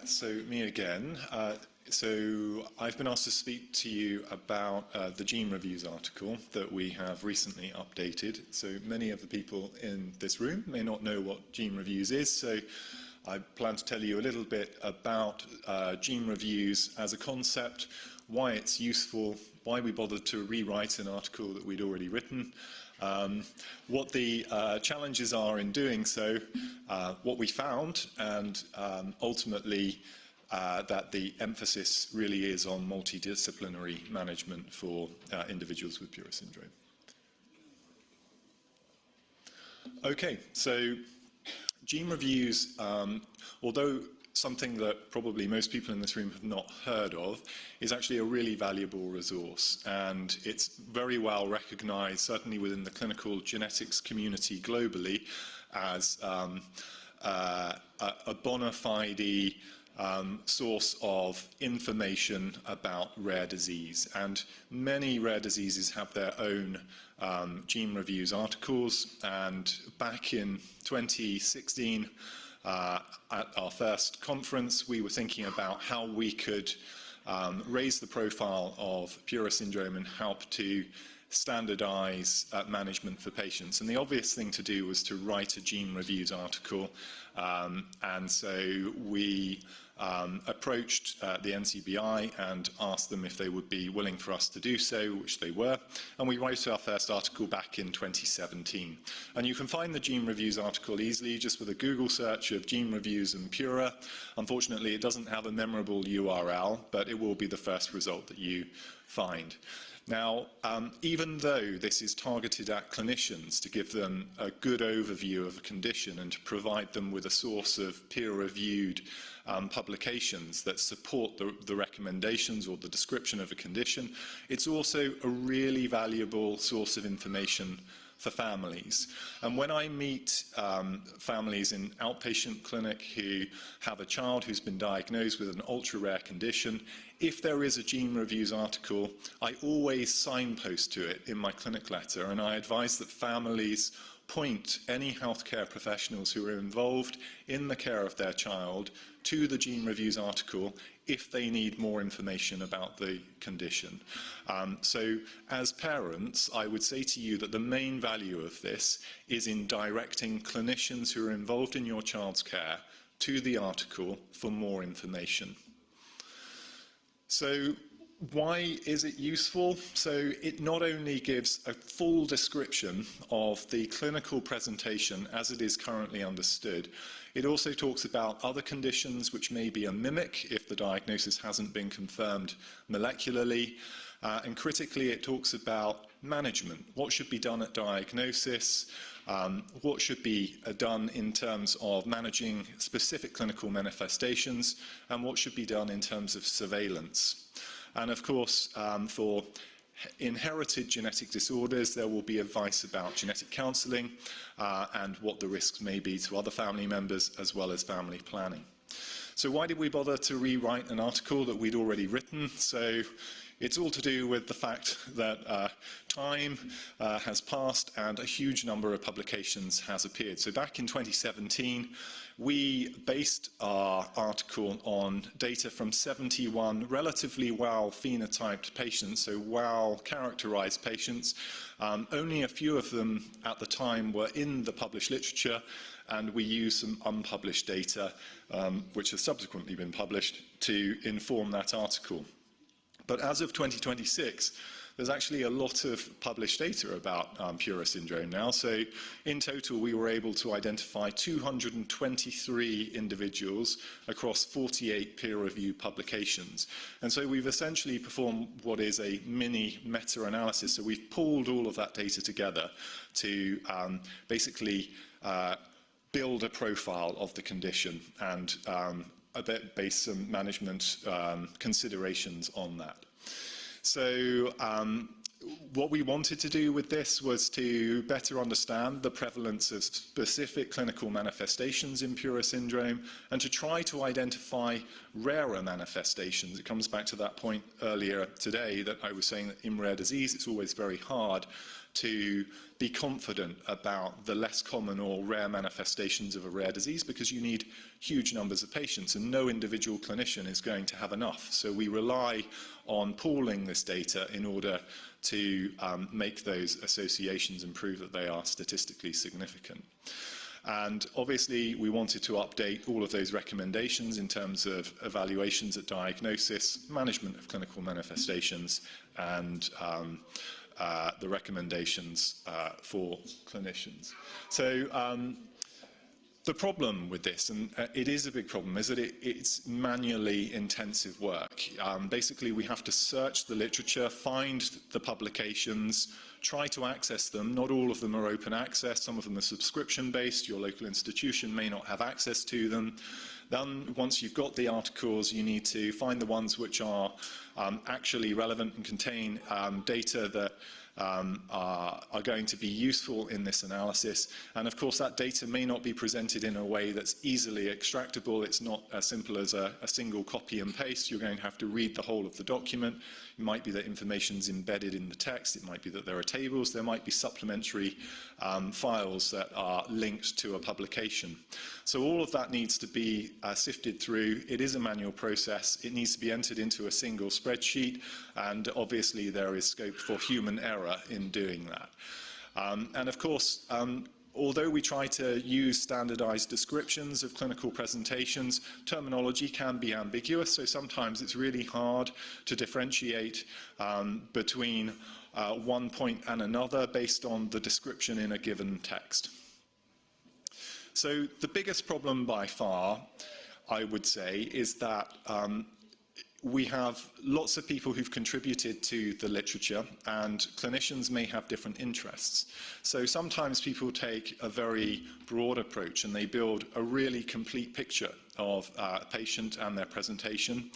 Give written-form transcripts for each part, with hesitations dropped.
So me again. So I've been asked to speak to you about the Gene Reviews article that we have recently updated. So many of the people in this room may not know what Gene Reviews is, so I plan to tell you a little bit about Gene Reviews as a concept, why it's useful, why we bothered to rewrite an article that we'd already written, what the challenges are in doing so, what we found, and ultimately that the emphasis really is on multidisciplinary management for individuals with PURA syndrome. Okay, so Gene Reviews, although something that probably most people in this room have not heard of, is actually a really valuable resource, and it's very well recognized, certainly within the clinical genetics community globally, as a bona fide source of information about rare disease. And many rare diseases have their own Gene Reviews articles, and back in 2016, at our first conference, we were thinking about how we could raise the profile of PURA syndrome and help to standardize management for patients. And the obvious thing to do was to write a Gene Reviews article. And so we approached the NCBI and asked them if they would be willing for us to do so, which they were. And we wrote our first article back in 2017. And you can find the Gene Reviews article easily just with a Google search of Gene Reviews and PURA. Unfortunately, it doesn't have a memorable URL, but it will be the first result that you find. Now, even though this is targeted at clinicians to give them a good overview of a condition and to provide them with a source of peer-reviewed publications that support the recommendations or the description of a condition, it's also a really valuable source of information for families. And when I meet families in outpatient clinic who have a child who's been diagnosed with an ultra-rare condition, if there is a Gene Reviews article, I always signpost to it in my clinic letter, and I advise that families point any healthcare professionals who are involved in the care of their child to the Gene Reviews article if they need more information about the condition. So as parents, I would say to you that the main value of this is in directing clinicians who are involved in your child's care to the article for more information. So why is it useful? So it not only gives a full description of the clinical presentation as it is currently understood, it also talks about other conditions which may be a mimic if the diagnosis hasn't been confirmed molecularly. And critically, it talks about management. What should be done at diagnosis? What should be done in terms of managing specific clinical manifestations? And what should be done in terms of surveillance? And of course, for inherited genetic disorders, there will be advice about genetic counselling and what the risks may be to other family members, as well as family planning. So why did we bother to rewrite an article that we'd already written? So it's all to do with the fact that time has passed and a huge number of publications has appeared. So back in 2017, we based our article on data from 71 relatively well-phenotyped patients, so well-characterized patients. Only a few of them at the time were in the published literature, and we used some unpublished data, which has subsequently been published, to inform that article. But as of 2026, there's actually a lot of published data about PURA syndrome now. So in total, we were able to identify 223 individuals across 48 peer-reviewed publications. And so we've essentially performed what is a mini meta-analysis. So we've pulled all of that data together to basically build a profile of the condition and base some management considerations on that. So what we wanted to do with this was to better understand the prevalence of specific clinical manifestations in PURA syndrome and to try to identify rarer manifestations. It comes back to that point earlier today that I was saying that in rare disease it's always very hard to be confident about the less common or rare manifestations of a rare disease, because you need huge numbers of patients and no individual clinician is going to have enough. So we rely on pooling this data in order to make those associations and prove that they are statistically significant. And obviously, we wanted to update all of those recommendations in terms of evaluations at diagnosis, management of clinical manifestations, and the recommendations for clinicians. So the problem with this, and it is a big problem, is that it's manually intensive work. Basically, we have to search the literature, find the publications, try to access them. Not all of them are open access. Some of them are subscription-based. Your local institution may not have access to them. Then, once you've got the articles, you need to find the ones which are actually relevant and contain data that are going to be useful in this analysis. And of course, that data may not be presented in a way that's easily extractable. It's not as simple as a single copy and paste. You're going to have to read the whole of the document. It might be that information's embedded in the text. It might be that there are tables. There might be supplementary files that are linked to a publication. So all of that needs to be sifted through. It is a manual process. It needs to be entered into a single spreadsheet, and obviously there is scope for human error in doing that. And of course, although we try to use standardized descriptions of clinical presentations, terminology can be ambiguous, so sometimes it's really hard to differentiate between one point and another based on the description in a given text. So the biggest problem by far, I would say, is that we have lots of people who've contributed to the literature, and clinicians may have different interests. So sometimes people take a very broad approach and they build a really complete picture of a patient and their presentation.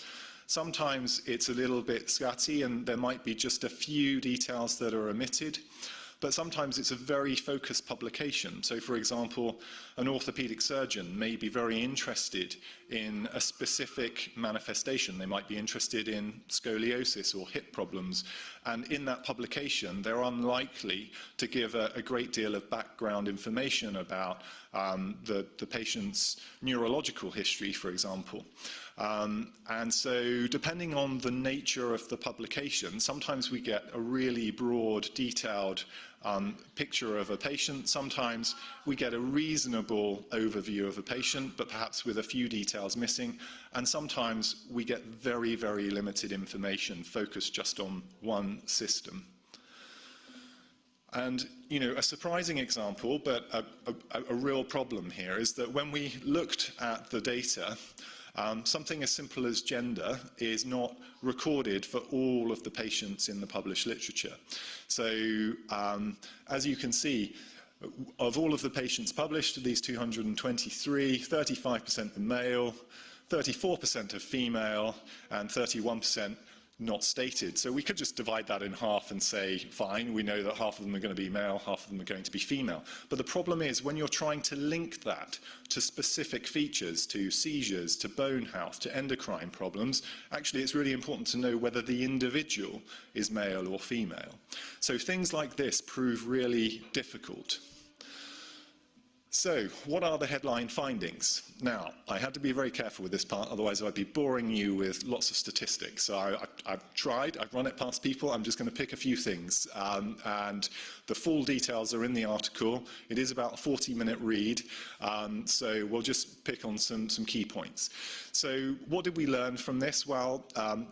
Sometimes it's a little bit scatty and there might be just a few details that are omitted. But sometimes it's a very focused publication. So, for example, an orthopedic surgeon may be very interested in a specific manifestation. They might be interested in scoliosis or hip problems. And in that publication, they're unlikely to give a great deal of background information about the patient's neurological history, for example. And so depending on the nature of the publication, sometimes we get a really broad, detailed picture of a patient. Sometimes we get a reasonable overview of a patient, but perhaps with a few details missing. And sometimes we get very, very limited information focused just on one system. And, you know, a surprising example, but a real problem here, is that when we looked at the data, something as simple as gender is not recorded for all of the patients in the published literature. So, as you can see, of all of the patients published, these 223, 35% are male, 34% are female, and 31% not stated. So we could just divide that in half and say, fine, we know that half of them are going to be male, half of them are going to be female. But the problem is when you're trying to link that to specific features, to seizures, to bone health, to endocrine problems, actually it's really important to know whether the individual is male or female. So things like this prove really difficult. So, what are the headline findings? Now, I had to be very careful with this part, otherwise I'd be boring you with lots of statistics. So I've tried, I've run it past people, I'm just going to pick a few things. And the full details are in the article. It is about a 40-minute read, so we'll just pick on some key points. So, what did we learn from this? Well,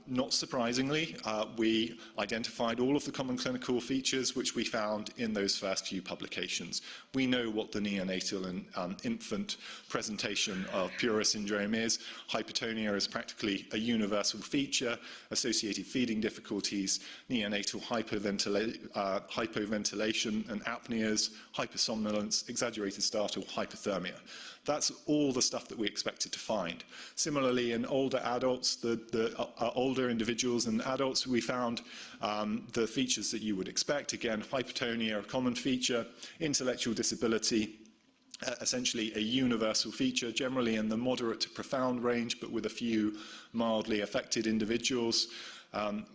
not surprisingly, we identified all of the common clinical features which we found in those first few publications. We know what the neonatal and infant presentation of PURA syndrome is. Hypertonia is practically a universal feature, associated feeding difficulties, neonatal hypoventilation and apneas, hypersomnolence, exaggerated startle, hypothermia. That's all the stuff that we expected to find. Similarly, in older adults, older individuals and adults, we found the features that you would expect. Again, hypertonia, a common feature, intellectual disability, essentially a universal feature, generally in the moderate to profound range, but with a few mildly affected individuals.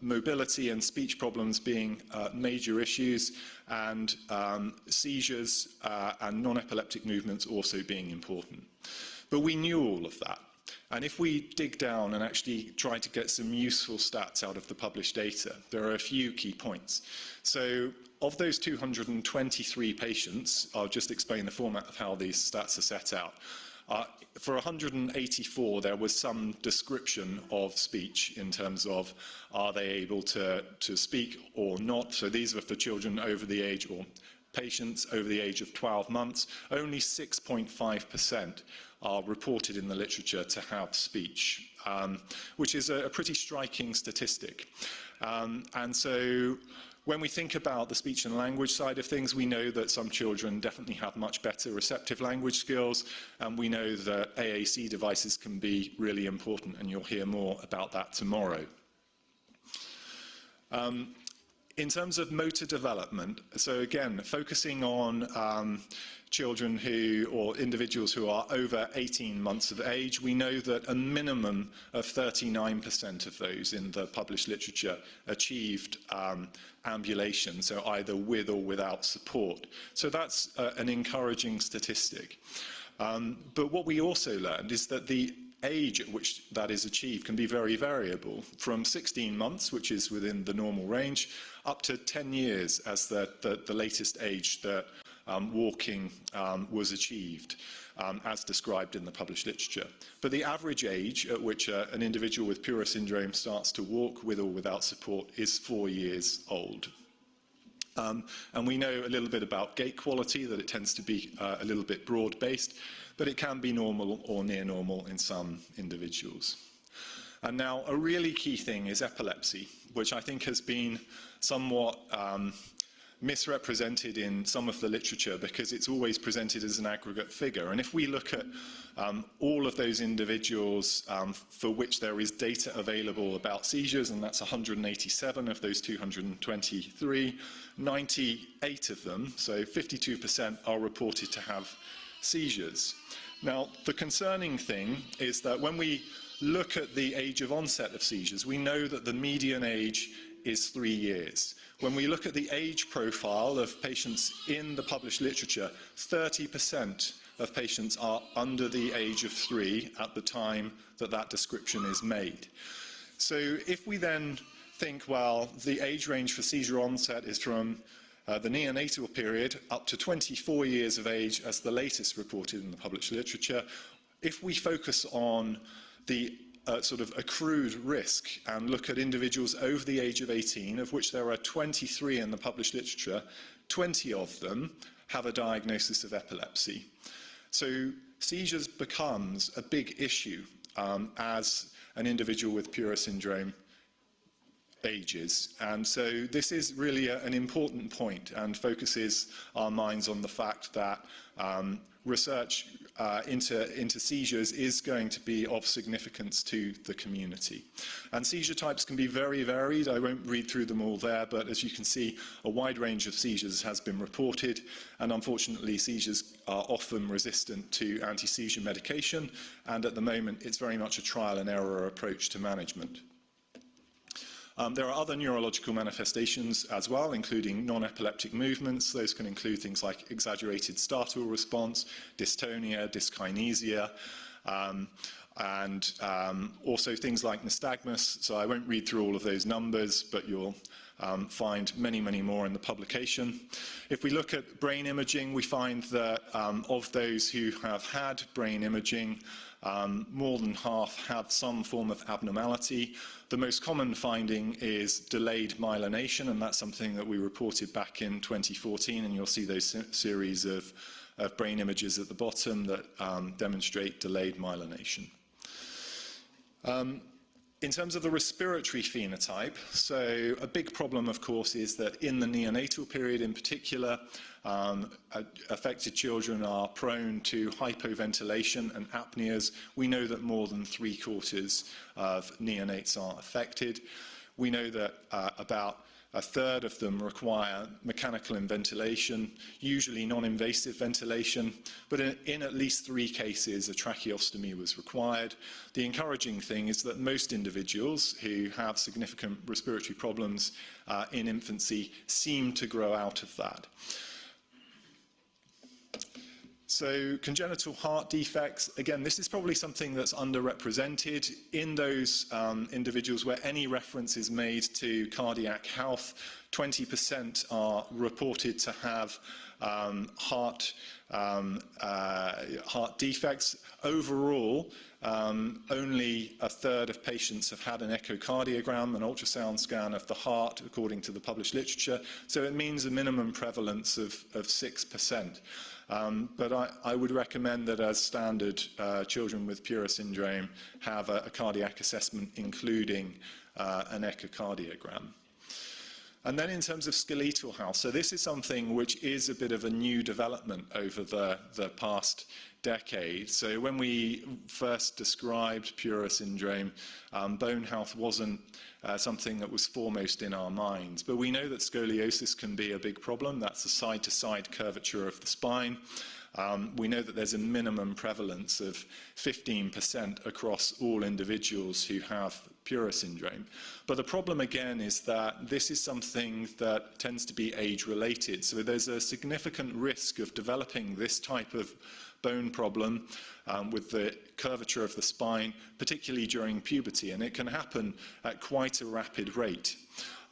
mobility and speech problems being major issues, and seizures and non-epileptic movements also being important. But we knew all of that. And if we dig down and actually try to get some useful stats out of the published data, there are a few key points. So of those 223 patients, I'll just explain the format of how these stats are set out. For 184, there was some description of speech in terms of are they able to speak or not. So these are for children over the age, or patients over the age of 12 months. Only 6.5% are reported in the literature to have speech, which is a pretty striking statistic. And so when we think about the speech and language side of things, we know that some children definitely have much better receptive language skills, and we know that AAC devices can be really important, and you'll hear more about that tomorrow. In terms of motor development, so again, focusing on children or individuals who are over 18 months of age, we know that a minimum of 39% of those in the published literature achieved ambulation, so either with or without support. So that's an encouraging statistic. But what we also learned is that the age at which that is achieved can be very variable, from 16 months, which is within the normal range, up to 10 years as the latest age that walking was achieved, as described in the published literature. But the average age at which an individual with PURA syndrome starts to walk with or without support is 4 years old. And we know a little bit about gait quality, that it tends to be a little bit broad-based, but it can be normal or near normal in some individuals. And now a really key thing is epilepsy, which I think has been somewhat misrepresented in some of the literature because it's always presented as an aggregate figure. And if we look at all of those individuals for which there is data available about seizures, and that's 187 of those 223, 98 of them, so 52%, are reported to have seizures. Now, the concerning thing is that when we look at the age of onset of seizures, we know that the median age is 3 years. When we look at the age profile of patients in the published literature, 30% of patients are under the age of 3 at the time that that description is made. So if we then think, well, the age range for seizure onset is from the neonatal period up to 24 years of age as the latest reported in the published literature, if we focus on the sort of accrued risk and look at individuals over the age of 18, of which there are 23 in the published literature, 20 of them have a diagnosis of epilepsy. So seizures becomes a big issue as an individual with PURA syndrome ages. And so this is really an important point and focuses our minds on the fact that research into seizures is going to be of significance to the community. And seizure types can be very varied. I won't read through them all there, but as you can see, a wide range of seizures has been reported, and unfortunately seizures are often resistant to anti-seizure medication, and at the moment it's very much a trial and error approach to management. There are other neurological manifestations as well, including non-epileptic movements. Those can include things like exaggerated startle response, dystonia, dyskinesia, and also things like nystagmus. So I won't read through all of those numbers, but you'll find many, many more in the publication. If we look at brain imaging, we find that of those who have had brain imaging, more than half have some form of abnormality. The most common finding is delayed myelination, and that's something that we reported back in 2014, and you'll see those series of brain images at the bottom that demonstrate delayed myelination. In terms of the respiratory phenotype, so a big problem, of course, is that in the neonatal period in particular, affected children are prone to hypoventilation and apneas. We know that more than 3/4 of neonates are affected. We know that about A third of them require mechanical ventilation, usually non-invasive ventilation, but in at least 3 cases, a tracheostomy was required. The encouraging thing is that most individuals who have significant respiratory problems in infancy seem to grow out of that. So congenital heart defects, again, this is probably something that's underrepresented in those individuals where any reference is made to cardiac health. 20% are reported to have heart defects. Overall, only a third of patients have had an echocardiogram, an ultrasound scan of the heart, according to the published literature. So it means a minimum prevalence of 6%. But I would recommend that as standard, children with PURA syndrome have a cardiac assessment, including an echocardiogram. And then in terms of skeletal health, so this is something which is a bit of a new development over the past decade. So when we first described PURA syndrome, bone health wasn't something that was foremost in our minds. But we know that scoliosis can be a big problem. That's the side-to-side curvature of the spine. We know that there's a minimum prevalence of 15% across all individuals who have PURA syndrome. But the problem again is that this is something that tends to be age-related. So there's a significant risk of developing this type of bone problem with the curvature of the spine, particularly during puberty, and it can happen at quite a rapid rate.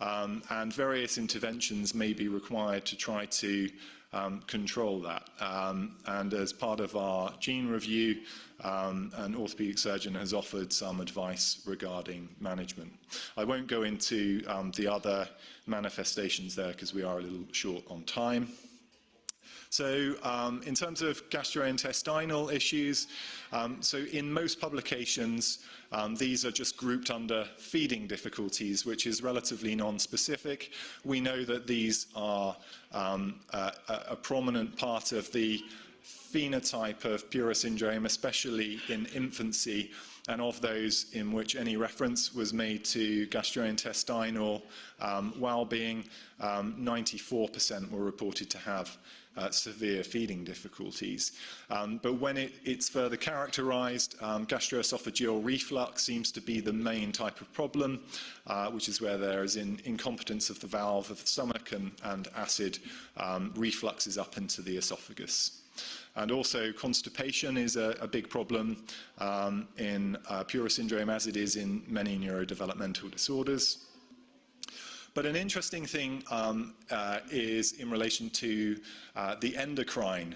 And various interventions may be required to try to control that. And as part of our gene review, an orthopedic surgeon has offered some advice regarding management. I won't go into the other manifestations there because we are a little short on time. So in terms of gastrointestinal issues, so in most publications, these are just grouped under feeding difficulties, which is relatively non-specific. We know that these are a prominent part of the phenotype of PURA syndrome, especially in infancy, and of those in which any reference was made to gastrointestinal well-being, 94% were reported to have severe feeding difficulties. But when it's further characterized, gastroesophageal reflux seems to be the main type of problem, which is where there is incompetence of the valve of the stomach and acid refluxes up into the esophagus. And also constipation is a big problem in PURA syndrome, as it is in many neurodevelopmental disorders. But an interesting thing is in relation to the endocrine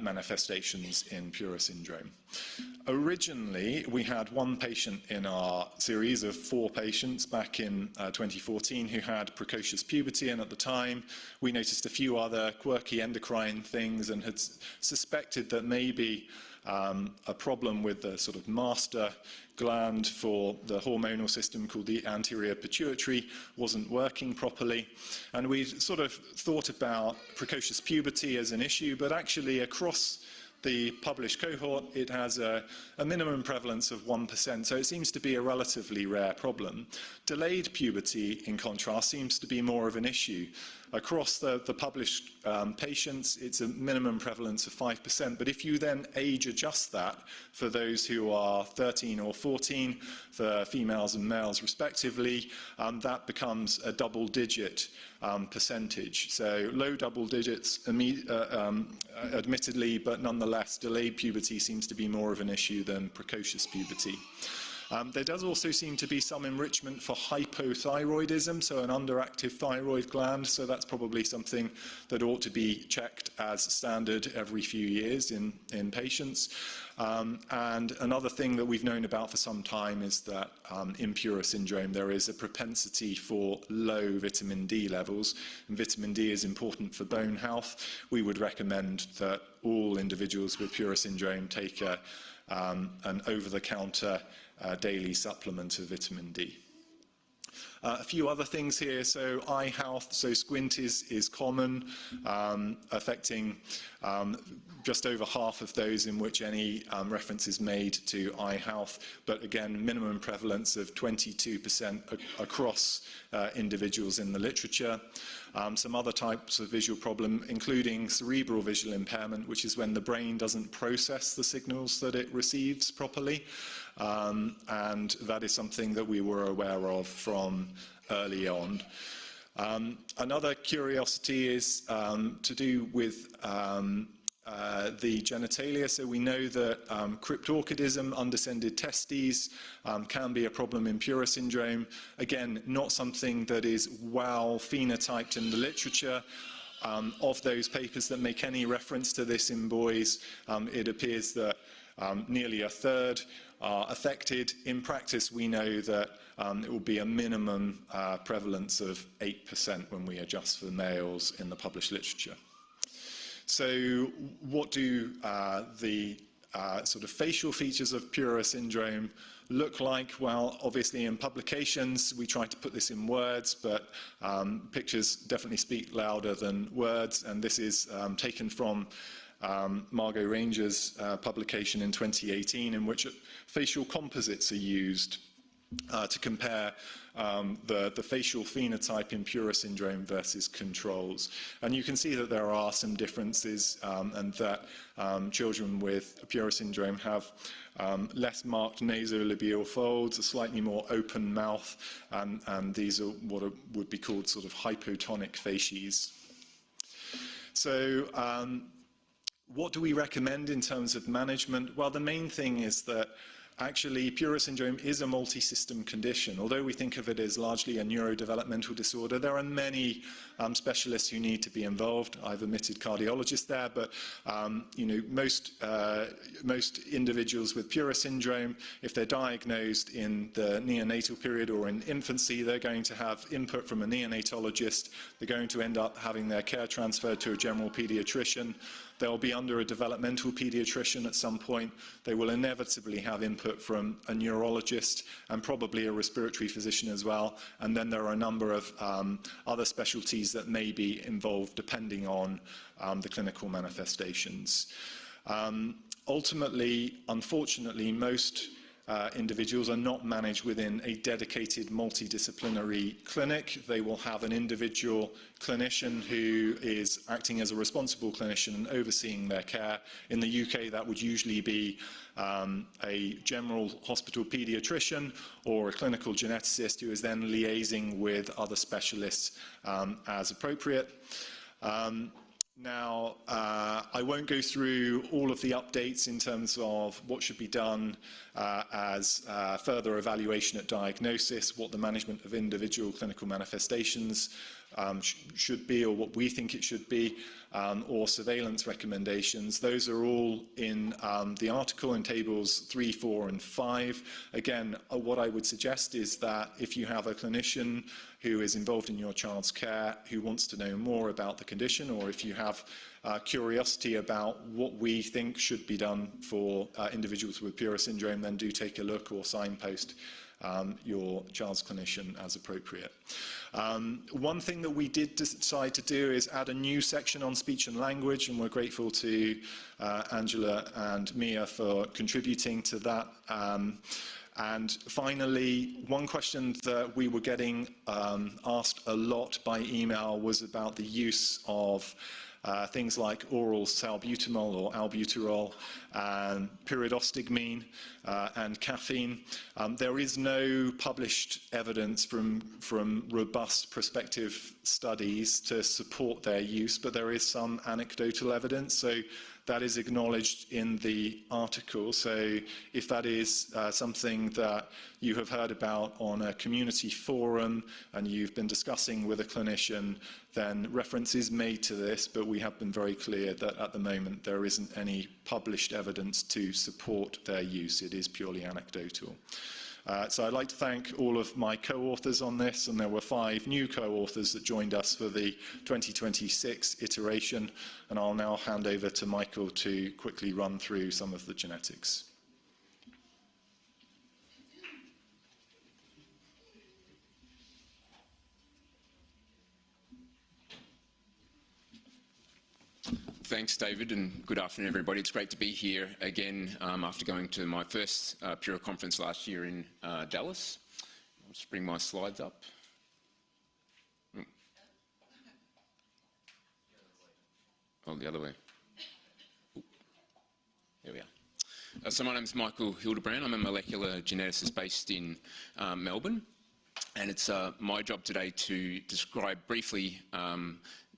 manifestations in PURA syndrome. Originally, we had one patient in our series of 4 patients back in 2014 who had precocious puberty, and at the time we noticed a few other quirky endocrine things and had suspected that maybe a problem with the sort of master gland for the hormonal system called the anterior pituitary wasn't working properly. And we sort of thought about precocious puberty as an issue, but actually across the published cohort, it has a minimum prevalence of 1%, so it seems to be a relatively rare problem. Delayed puberty, in contrast, seems to be more of an issue. Across the published patients, it's a minimum prevalence of 5%, but if you then age adjust that for those who are 13 or 14, for females and males respectively, that becomes a double-digit percentage. So low double digits, admittedly, but nonetheless, delayed puberty seems to be more of an issue than precocious puberty. There does also seem to be some enrichment for hypothyroidism, so an underactive thyroid gland, so that's probably something that ought to be checked as standard every few years in patients. And another thing that we've known about for some time is that in PURA syndrome there is a propensity for low vitamin D levels, and vitamin D is important for bone health. We would recommend that all individuals with PURA syndrome take an over-the-counter daily supplement of vitamin D. A few other things here. So eye health, so squint is common, affecting just over half of those in which any reference is made to eye health, but again, minimum prevalence of 22% across individuals in the literature. Some other types of visual problem, including cerebral visual impairment, which is when the brain doesn't process the signals that it receives properly. And that is something that we were aware of from early on. Another curiosity is to do with the genitalia. So we know that cryptorchidism, undescended testes, can be a problem in PURA syndrome. Again, not something that is well phenotyped in the literature. Of those papers that make any reference to this in boys, it appears that nearly a third are affected. In practice, we know that it will be a minimum prevalence of 8% when we adjust for males in the published literature. So what do the sort of facial features of PURA syndrome look like? Well, obviously in publications we try to put this in words, but pictures definitely speak louder than words, and this is taken from Margot Ranger's publication in 2018, in which facial composites are used to compare the facial phenotype in PURA syndrome versus controls. And you can see that there are some differences, and that children with PURA syndrome have less marked nasolabial folds, a slightly more open mouth, and these are what would be called sort of hypotonic facies. So what do we recommend in terms of management? Well, the main thing is that actually PURA syndrome is a multi-system condition. Although we think of it as largely a neurodevelopmental disorder, there are many specialists who need to be involved. I've omitted cardiologists there, but you know, most individuals with PURA syndrome, if they're diagnosed in the neonatal period or in infancy, they're going to have input from a neonatologist. They're going to end up having their care transferred to a general pediatrician. They'll be under a developmental pediatrician at some point. They will inevitably have input from a neurologist and probably a respiratory physician as well. And then there are a number of other specialties that may be involved depending on the clinical manifestations. Ultimately, unfortunately, most individuals are not managed within a dedicated multidisciplinary clinic. They will have an individual clinician who is acting as a responsible clinician and overseeing their care. In the UK, that would usually be a general hospital pediatrician or a clinical geneticist who is then liaising with other specialists as appropriate. Now, I won't go through all of the updates in terms of what should be done as further evaluation at diagnosis, what the management of individual clinical manifestations should be, or what we think it should be, or surveillance recommendations. Those are all in the article in tables 3, 4, and 5. Again, what I would suggest is that if you have a clinician who is involved in your child's care who wants to know more about the condition, or if you have curiosity about what we think should be done for individuals with PURA syndrome, then do take a look or signpost your child's clinician as appropriate. One thing that we did decide to do is add a new section on speech and language, and we're grateful to Angela and Mia for contributing to that. And finally, one question that we were getting asked a lot by email was about the use of things like oral salbutamol or albuterol, and pyridostigmine and caffeine. There is no published evidence from robust prospective studies to support their use, but there is some anecdotal evidence. So that is acknowledged in the article. So if that is something that you have heard about on a community forum and you've been discussing with a clinician, then reference is made to this, but we have been very clear that at the moment there isn't any published evidence to support their use. It is purely anecdotal. So I'd like to thank all of my co-authors on this, and there were 5 new co-authors that joined us for the 2026 iteration, and I'll now hand over to Michael to quickly run through some of the genetics. Thanks, David, and good afternoon, everybody. It's great to be here again after going to my first PURA conference last year in Dallas. I'll just bring my slides up. Oh, the other way. Ooh. There we are. So my name is Michael Hildebrand. I'm a molecular geneticist based in Melbourne, and it's my job today to describe briefly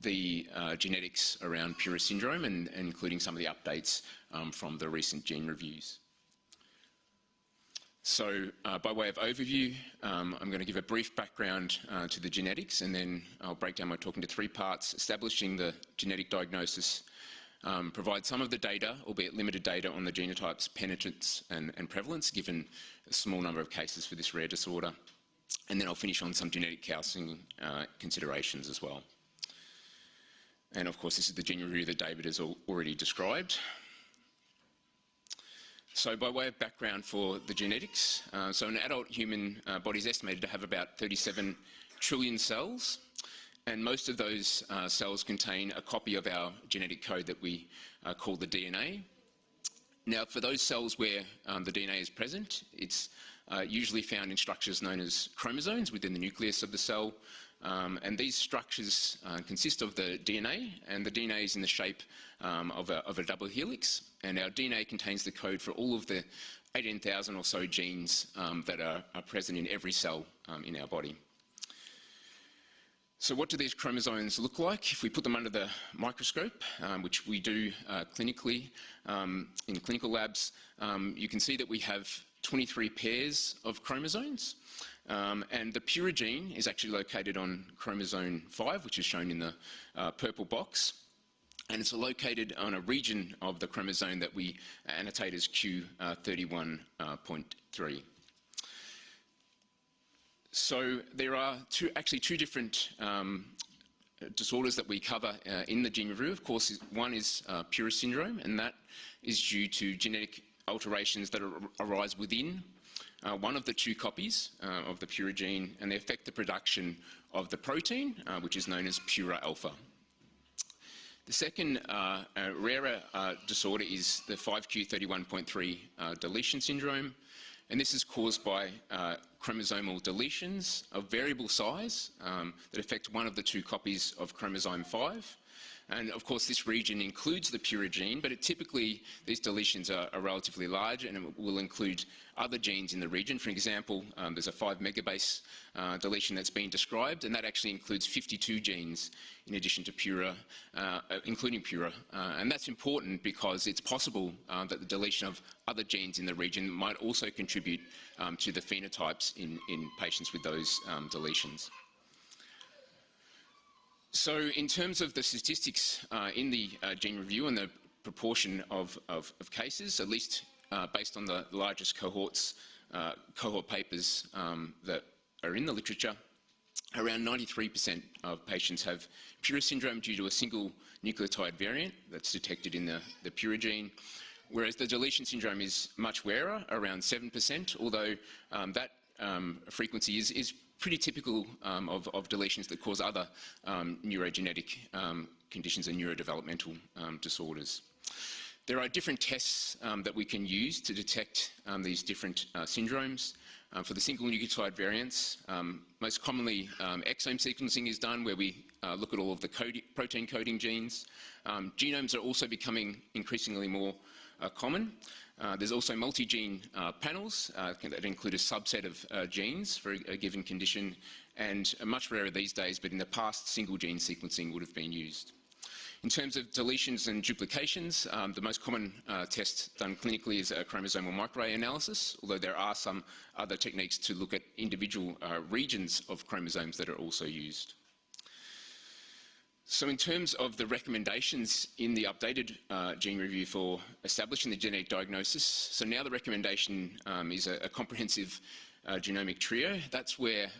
the genetics around PURA syndrome and including some of the updates from the recent gene reviews. So by way of overview, I'm going to give a brief background to the genetics, and then I'll break down my talk into three parts: establishing the genetic diagnosis, provide some of the data, albeit limited data, on the genotypes, penetrance and prevalence, given a small number of cases for this rare disorder, and then I'll finish on some genetic counselling considerations as well. And of course, this is the gene review that David has already described. So by way of background for the genetics, so an adult human body is estimated to have about 37 trillion cells, and most of those cells contain a copy of our genetic code that we call the DNA. Now, for those cells where the DNA is present, it's usually found in structures known as chromosomes within the nucleus of the cell. And these structures consist of the DNA, and the DNA is in the shape of a double helix, and our DNA contains the code for all of the 18,000 or so genes that are present in every cell in our body. So what do these chromosomes look like if we put them under the microscope, which we do clinically in clinical labs? You can see that we have 23 pairs of chromosomes. And the PURA gene is actually located on chromosome 5, which is shown in the purple box. And it's located on a region of the chromosome that we annotate as Q31.3. So there are actually two different disorders that we cover in the gene review. Of course, one is PURA syndrome, and that is due to genetic alterations that arise within one of the two copies of the PURA gene, and they affect the production of the protein, which is known as PURA alpha. The second rarer disorder is the 5q31.3 deletion syndrome, and this is caused by chromosomal deletions of variable size that affect one of the two copies of chromosome 5. And of course, this region includes the PURA gene, but typically these deletions are relatively large, and it will include other genes in the region. For example, there's a 5 megabase deletion that's been described, and that actually includes 52 genes in addition to PURA, including PURA. And that's important because it's possible that the deletion of other genes in the region might also contribute to the phenotypes in patients with those deletions. So in terms of the statistics in the gene review and the proportion of cases, at least based on the largest cohort papers that are in the literature, around 93% of patients have PURA syndrome due to a single nucleotide variant that's detected in the PURA gene, whereas the deletion syndrome is much rarer, around 7%, although that frequency is pretty typical of deletions that cause other neurogenetic conditions and neurodevelopmental disorders. There are different tests that we can use to detect these different syndromes. For the single nucleotide variants, most commonly exome sequencing is done, where we look at all of the protein coding genes. Genomes are also becoming increasingly more common. There's also multi-gene panels that include a subset of genes for a given condition, and much rarer these days, but in the past, single gene sequencing would have been used. In terms of deletions and duplications, the most common test done clinically is a chromosomal microarray analysis, although there are some other techniques to look at individual regions of chromosomes that are also used. So in terms of the recommendations in the updated gene review for establishing the genetic diagnosis, so now the recommendation is a comprehensive genomic trio. That's where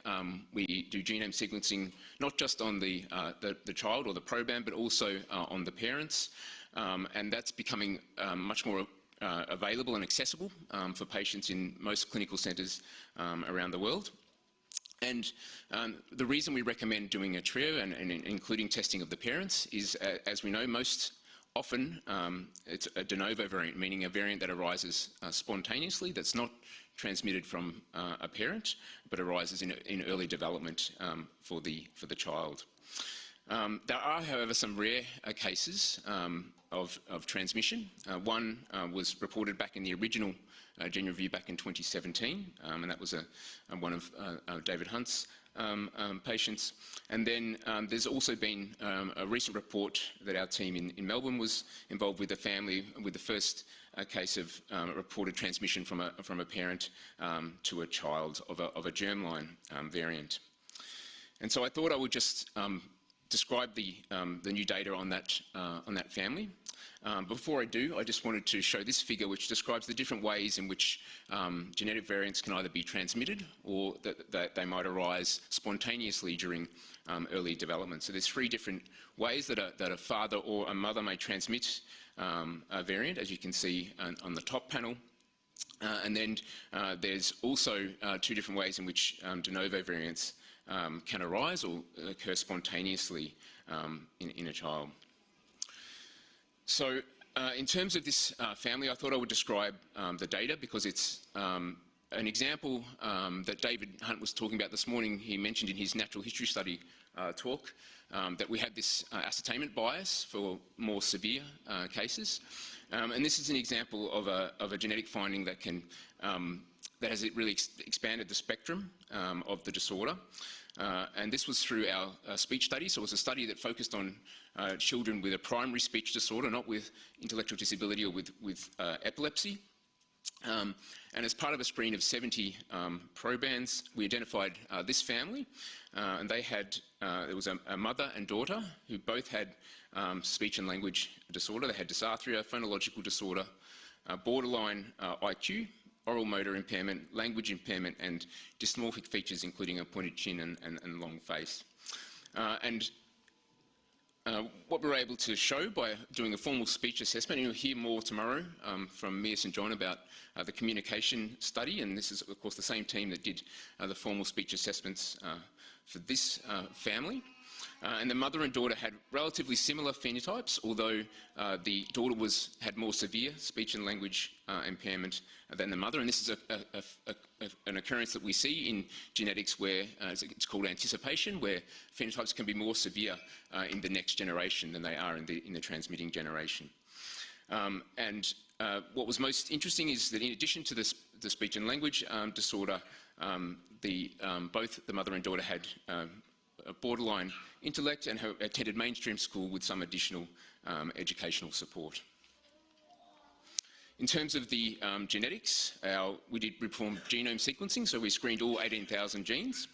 we do genome sequencing, not just on the child or the proband, but also on the parents. And that's becoming much more available and accessible for patients in most clinical centres around the world. And the reason we recommend doing a trio and including testing of the parents is, as we know, most often it's a de novo variant, meaning a variant that arises spontaneously, that's not transmitted from a parent, but arises in early development for the child. There are, however, some rare cases of transmission. One was reported back in the original gene review back in 2017, and that was one of David Hunt's patients. And then there's also been a recent report that our team in Melbourne was involved with a family with the first case of reported transmission from a parent to a child of a germline variant. And so I thought I would just describe the new data on that family. Before I do, I just wanted to show this figure which describes the different ways in which genetic variants can either be transmitted or that they might arise spontaneously during early development. So there's 3 different ways that a father or a mother may transmit a variant, as you can see on the top panel. And then there's also 2 different ways in which de novo variants can arise or occur spontaneously in a child. So in terms of this family, I thought I would describe the data because it's an example that David Hunt was talking about this morning. He mentioned in his natural history study talk that we have this ascertainment bias for more severe cases. And this is an example of a genetic finding that that has really expanded the spectrum of the disorder. And this was through our speech study. So it was a study that focused on children with a primary speech disorder, not with intellectual disability or with epilepsy. And as part of a screen of 70 probands, we identified this family. And they had, there was a mother and daughter who both had speech and language disorder. They had dysarthria, phonological disorder, borderline IQ, oral motor impairment, language impairment, and dysmorphic features, including a pointed chin and long face. What we were able to show by doing a formal speech assessment, and you'll hear more tomorrow from Mia St John about the communication study, and this is of course the same team that did the formal speech assessments for this family. And the mother and daughter had relatively similar phenotypes, although the daughter had more severe speech and language impairment than the mother. And this is an occurrence that we see in genetics where it's called anticipation, where phenotypes can be more severe in the next generation than they are in the transmitting generation. What was most interesting is that in addition to the speech and language disorder, both the mother and daughter had a borderline intellect and attended mainstream school with some additional educational support. In terms of the genetics, we performed genome sequencing, so we screened all 18,000 genes,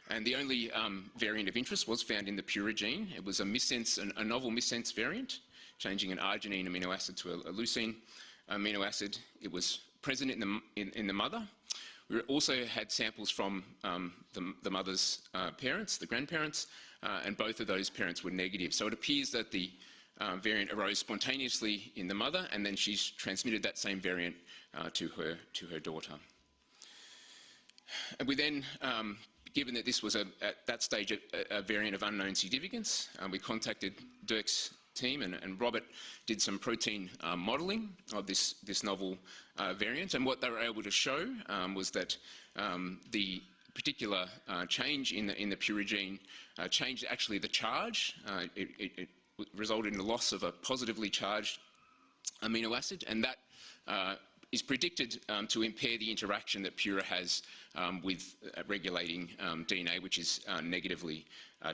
and the only variant of interest was found in the PURA gene. It was a novel missense variant, changing an arginine amino acid to a leucine amino acid. It was present in the mother. We also had samples from the mother's parents, the grandparents, and both of those parents were negative. So it appears that the variant arose spontaneously in the mother, and then she's transmitted that same variant to her daughter. And we then, given that this was at that stage a variant of unknown significance, we contacted Dirk's team, and Robert did some protein modelling of this novel variant, and what they were able to show was that the particular change in the PURA gene changed actually the charge. It resulted in the loss of a positively charged amino acid, and that is predicted to impair the interaction that PURA has with regulating DNA, which is negatively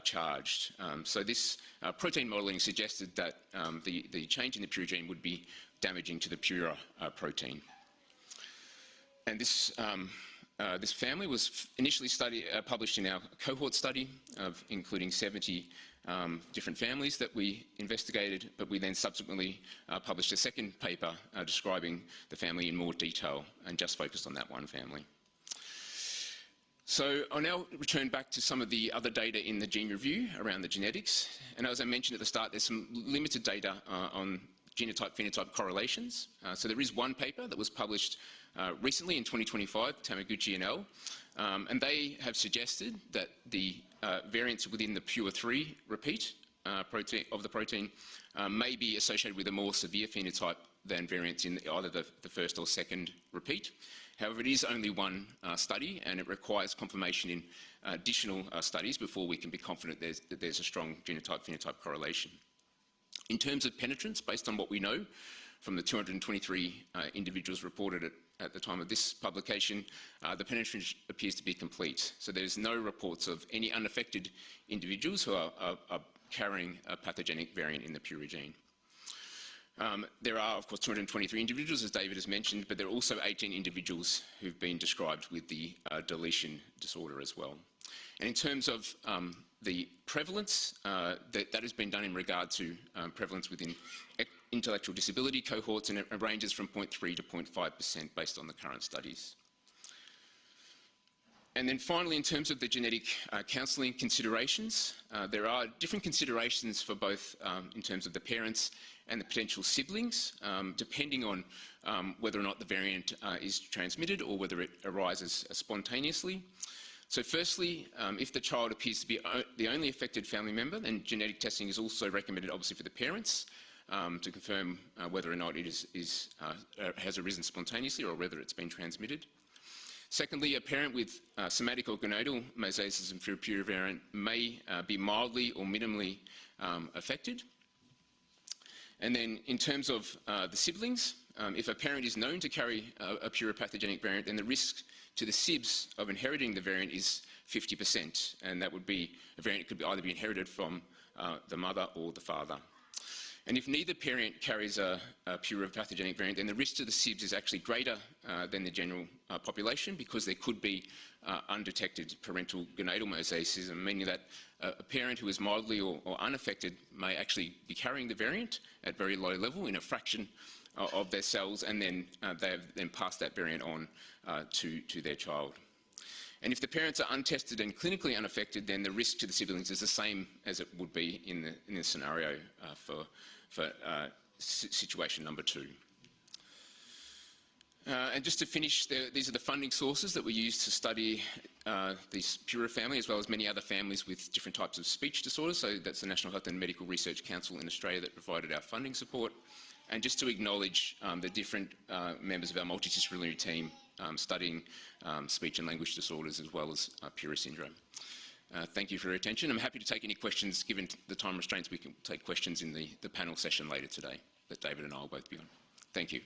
charged. So this protein modelling suggested that the change in the PURA gene would be damaging to the PURA protein. And this family was initially published in our cohort study including 70 different families that we investigated, but we then subsequently published a second paper describing the family in more detail and just focused on that one family. So I'll now return back to some of the other data in the gene review around the genetics. And as I mentioned at the start, there's some limited data on genotype-phenotype correlations. So there is one paper that was published recently in 2025, Tamaguchi and al. And they have suggested that the variants within the PURA3 repeat protein may be associated with a more severe phenotype than variants in either the first or second repeat. However, it is only one study, and it requires confirmation in additional studies before we can be confident that there's a strong genotype-phenotype correlation. In terms of penetrance, based on what we know from the 223 individuals reported at the time of this publication, the penetrance appears to be complete. So there's no reports of any unaffected individuals who are carrying a pathogenic variant in the PURA gene. There are, of course, 223 individuals, as David has mentioned, but there are also 18 individuals who've been described with the deletion disorder as well. And in terms of the prevalence, that has been done in regard to prevalence within intellectual disability cohorts, and it ranges from 0.3 to 0.5% based on the current studies. And then finally, in terms of the genetic counselling considerations, there are different considerations for both in terms of the parents and the potential siblings, depending on whether or not the variant is transmitted or whether it arises spontaneously. So firstly, if the child appears to be the only affected family member, then genetic testing is also recommended, obviously, for the parents to confirm whether or not it has arisen spontaneously or whether it's been transmitted. Secondly, a parent with somatic or gonadal mosaicism for a PURA variant may be mildly or minimally affected. And then in terms of the siblings, if a parent is known to carry a PURA pathogenic variant, then the risk to the sibs of inheriting the variant is 50%, and that would be a variant that could either be inherited from the mother or the father. And if neither parent carries a PURA pathogenic variant, then the risk to the sibs is actually greater than the general population, because there could be undetected parental gonadal mosaicism, meaning that a parent who is mildly or unaffected may actually be carrying the variant at very low level in a fraction of their cells, and then they have then passed that variant on to their child. And if the parents are untested and clinically unaffected, then the risk to the siblings is the same as it would be in the scenario for situation number 2. And just to finish, these are the funding sources that were used to study this PURA family, as well as many other families with different types of speech disorders. So that's the National Health and Medical Research Council in Australia that provided our funding support. And just to acknowledge the different members of our multidisciplinary team studying speech and language disorders, as well as PURA syndrome. Thank you for your attention. I'm happy to take any questions. Given the time restraints, we can take questions in the panel session later today that David and I will both be on. Thank you.